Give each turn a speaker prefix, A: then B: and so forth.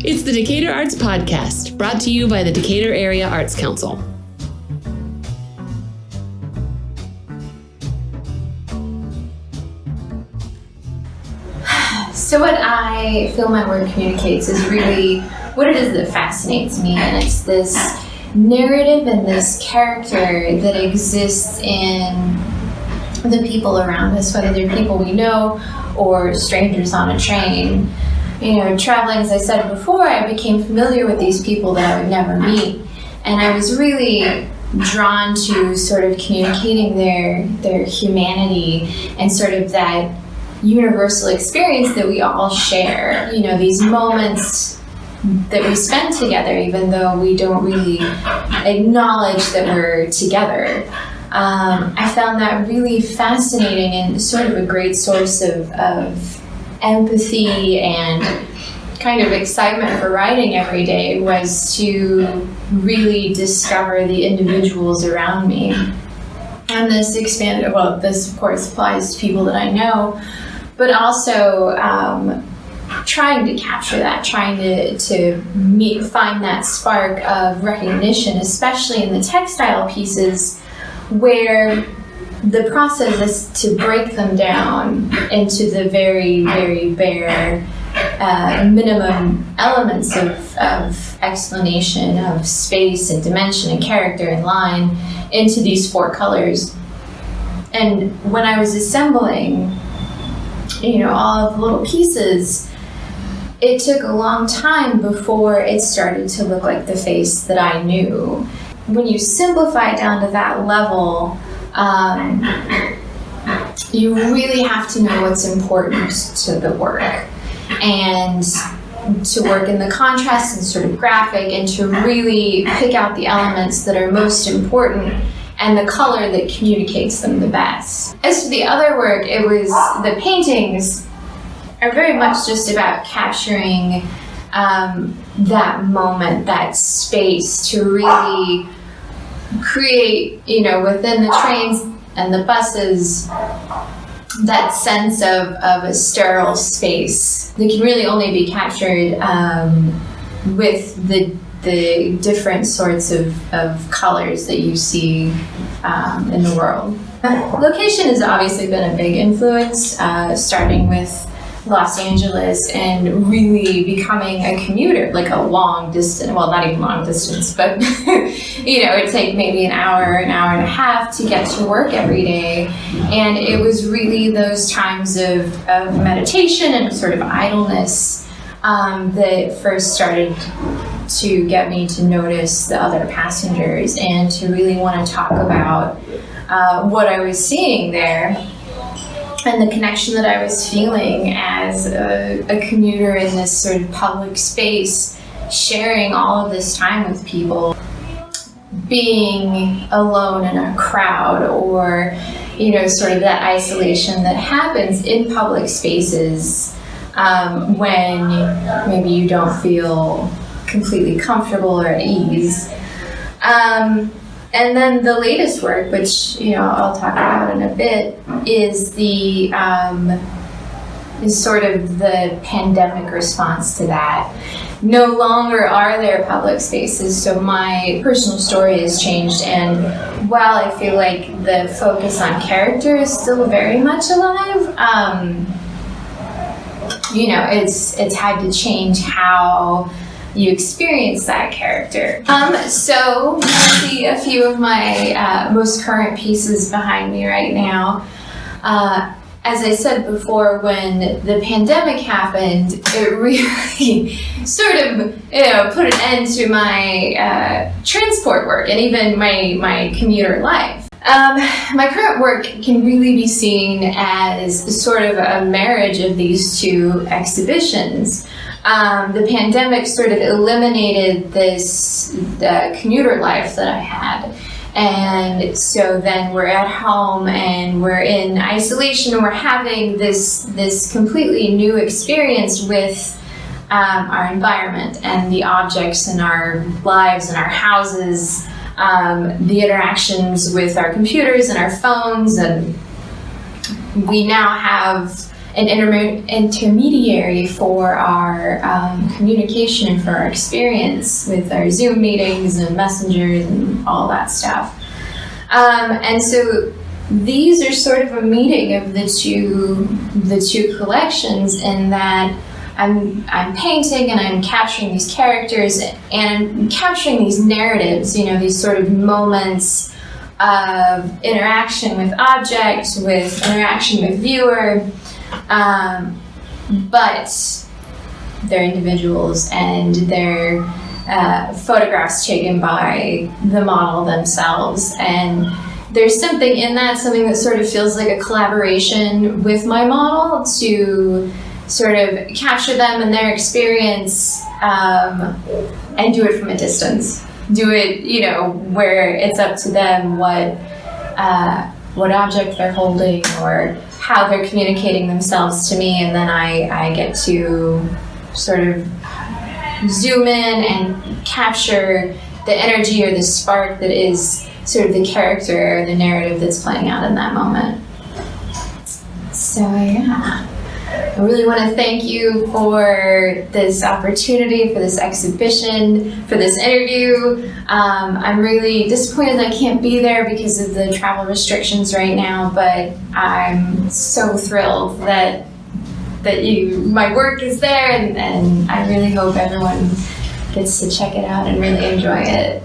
A: It's the Decatur Arts Podcast, brought to you by the Decatur Area Arts Council.
B: So what I feel my work communicates is really what it is that fascinates me, and it's this narrative and this character that exists in the people around us, whether they're people we know or strangers on a train. You know, traveling, as I said before, I became familiar with these people that I would never meet, and I was really drawn to sort of communicating their humanity and sort of that universal experience that we all share. You know, these moments that we spend together, even though we don't really acknowledge that we're together. I found that really fascinating and sort of a great source of empathy and kind of excitement for writing every day, was to really discover the individuals around me. And this expanded, well, this of course applies to people that I know, but also trying to capture that, trying to find that spark of recognition, especially in the textile pieces, where the process is to break them down into the very, very bare minimum elements of explanation, of space and dimension and character and line into these 4 colors. And when I was assembling, you know, all of the little pieces, it took a long time before it started to look like the face that I knew. When you simplify down to that level, you really have to know what's important to the work, and to work in the contrast and sort of graphic, and to really pick out the elements that are most important and the color that communicates them the best. As for the other work, the paintings are very much just about capturing that moment, that space, to really create, you know, within the trains and the buses, that sense of a sterile space that can really only be captured with the different sorts of colors that you see in the world. Location has obviously been a big influence, starting with Los Angeles and really becoming a commuter, like a long distance, well, not even long distance, but you know, it'd take maybe an hour and a half to get to work every day. And it was really those times of meditation and sort of idleness that first started to get me to notice the other passengers and to really want to talk about what I was seeing there, and the connection that I was feeling as a commuter in this sort of public space, sharing all of this time with people, being alone in a crowd, or, you know, sort of that isolation that happens in public spaces when maybe you don't feel completely comfortable or at ease. And then the latest work, which, you know, I'll talk about in a bit, is sort of the pandemic response to that. No longer are there public spaces, so my personal story has changed. And while I feel like the focus on character is still very much alive, you know, it's had to change how you experience that character. So you see a few of my most current pieces behind me right now. As I said before, when the pandemic happened, it really sort of, you know, put an end to my transport work and even my commuter life. My current work can really be seen as sort of a marriage of these 2 exhibitions. The pandemic sort of eliminated the commuter life that I had. And so then we're at home and we're in isolation, and we're having this completely new experience with our environment and the objects in our lives and our houses, the interactions with our computers and our phones. And we now have an intermediary for our communication and for our experience with our Zoom meetings and messengers and all that stuff. And so these are sort of a meeting of the two collections, in that I'm painting and I'm capturing these characters and I'm capturing these narratives, these sort of moments of interaction with object, with interaction with viewer, but they're individuals and they're photographs taken by the model themselves. And there's something in that, something that sort of feels like a collaboration with my model to sort of capture them and their experience, and do it from a distance. Do it, where it's up to them what object they're holding or how they're communicating themselves to me, and then I get to sort of zoom in and capture the energy or the spark that is sort of the character or the narrative that's playing out in that moment. So yeah. I really want to thank you for this opportunity, for this exhibition, for this interview. I'm really disappointed I can't be there because of the travel restrictions right now, but I'm so thrilled that my work is there, and I really hope everyone gets to check it out and really enjoy it.